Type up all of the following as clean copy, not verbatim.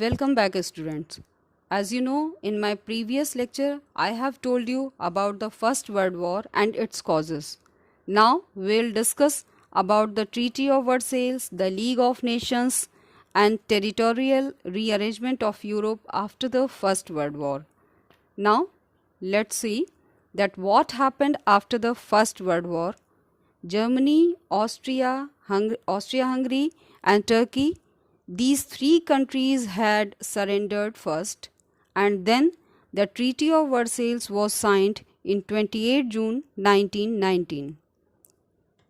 Welcome back, students. As you know, in my previous lecture, I have told you about the First World War and its causes. Now, we'll discuss about the Treaty of Versailles, the League of Nations, and territorial rearrangement of Europe after the First World War. Now, let's see that what happened after the First World War. Germany, Austria-Hungary, and Turkey, these three countries had surrendered first, and then the Treaty of Versailles was signed in 28 June 1919.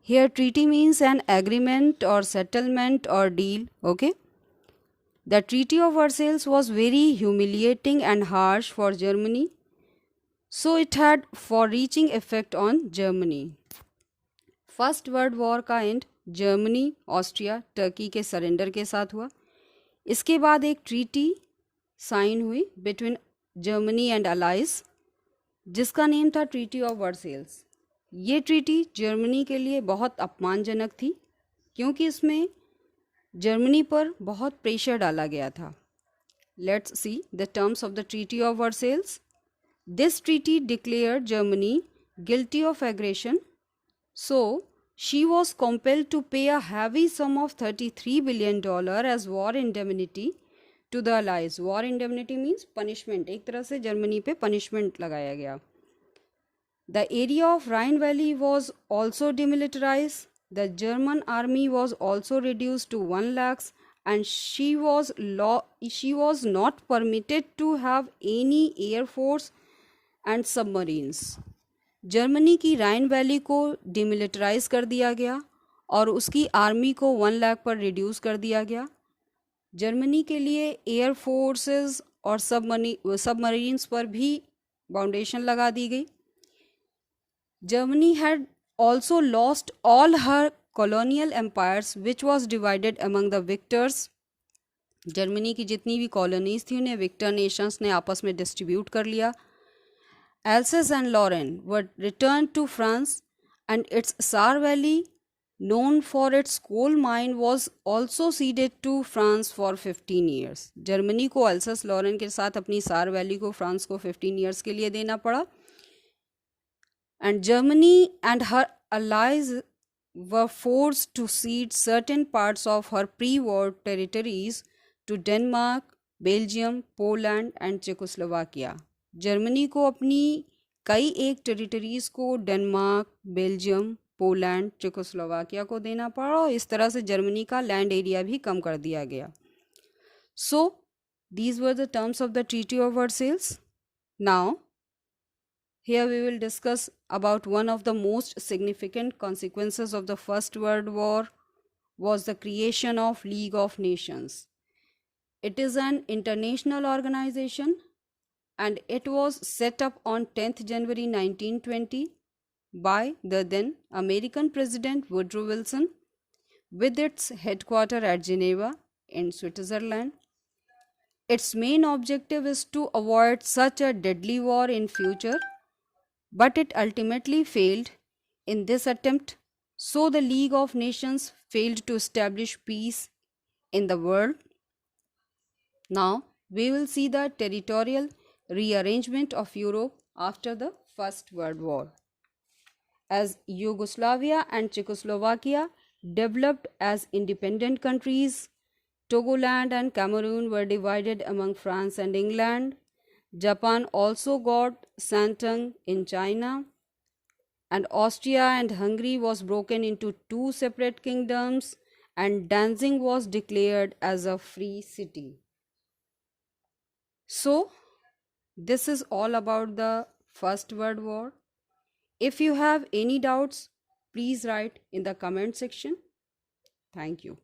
Here, treaty means an agreement or settlement or deal, okay? The Treaty of Versailles was very humiliating and harsh for Germany, so it had far-reaching effect on Germany. First world war का and Germany, Austria, Turkey के surrender के साथ हुआ. इसके बाद एक treaty sign हुई between Germany and allies जिसका नेम था ट्रीटी ऑफ वर्सेल्स. ये ट्रीटी जर्मनी के लिए बहुत अपमानजनक थी क्योंकि इसमें जर्मनी पर बहुत प्रेशर डाला गया था. Let's see the terms of the treaty of Versailles. This treaty declared Germany guilty of aggression. So, she was compelled to pay a heavy sum of $33 billion as war indemnity to the Allies. War indemnity means punishment. एक तरह से Germany पे punishment लगाया गया. The area of Rhine Valley was also demilitarized. The German army was also reduced to 1 lakh and she was not permitted to have any air force and submarines. Germany की राइन valley को demilitarise कर दिया गया और उसकी army को 1 लाख पर reduce कर दिया गया. जर्मनी के लिए एयर फोर्सेस और सबमरीन्स पर भी बाउंडेशन लगा दी गई. Germany had also lost all her colonial empires which was divided among the victors. Germany की जितनी भी कॉलोनीज थी उन्हें विक्टर नेशंस ने आपस में डिस्ट्रीब्यूट कर लिया. Alsace and Lorraine were returned to France and its Saar Valley, known for its coal mine, was also ceded to France for 15 years. Germany को अल्सस लॉरेन के साथ अपनी सार वैली को फ्रांस को 15 years के लिए देना पड़ा. And Germany and her allies were forced to cede certain parts of her pre-war territories to Denmark, Belgium, Poland and Czechoslovakia. Germany को अपनी कई एक टेरिटरीज़ को डेनमार्क, बेल्जियम, पोलैंड, चेकोस्लोवाकिया को देना पड़ा और इस तरह से जर्मनी का लैंड एरिया भी कम कर दिया गया. So these were the terms of the treaty of Versailles. Now here we will discuss about one of the most significant consequences of the First World War was the creation of League of Nations. It is an international organization and it was set up on 10th January 1920 by the then American President Woodrow Wilson with its headquarters at Geneva in Switzerland. Its main objective is to avoid such a deadly war in future, but it ultimately failed in this attempt. So the League of Nations failed to establish peace in the world. Now we will see the territorial rearrangement of Europe after the First World War. As Yugoslavia and Czechoslovakia developed as independent countries, Togoland and Cameroon were divided among France and England. Japan also got Shandong in China, and Austria and Hungary was broken into two separate kingdoms, and Danzig was declared as a free city. So, this is all about the First World War. If you have any doubts, please write in the comment section. Thank you.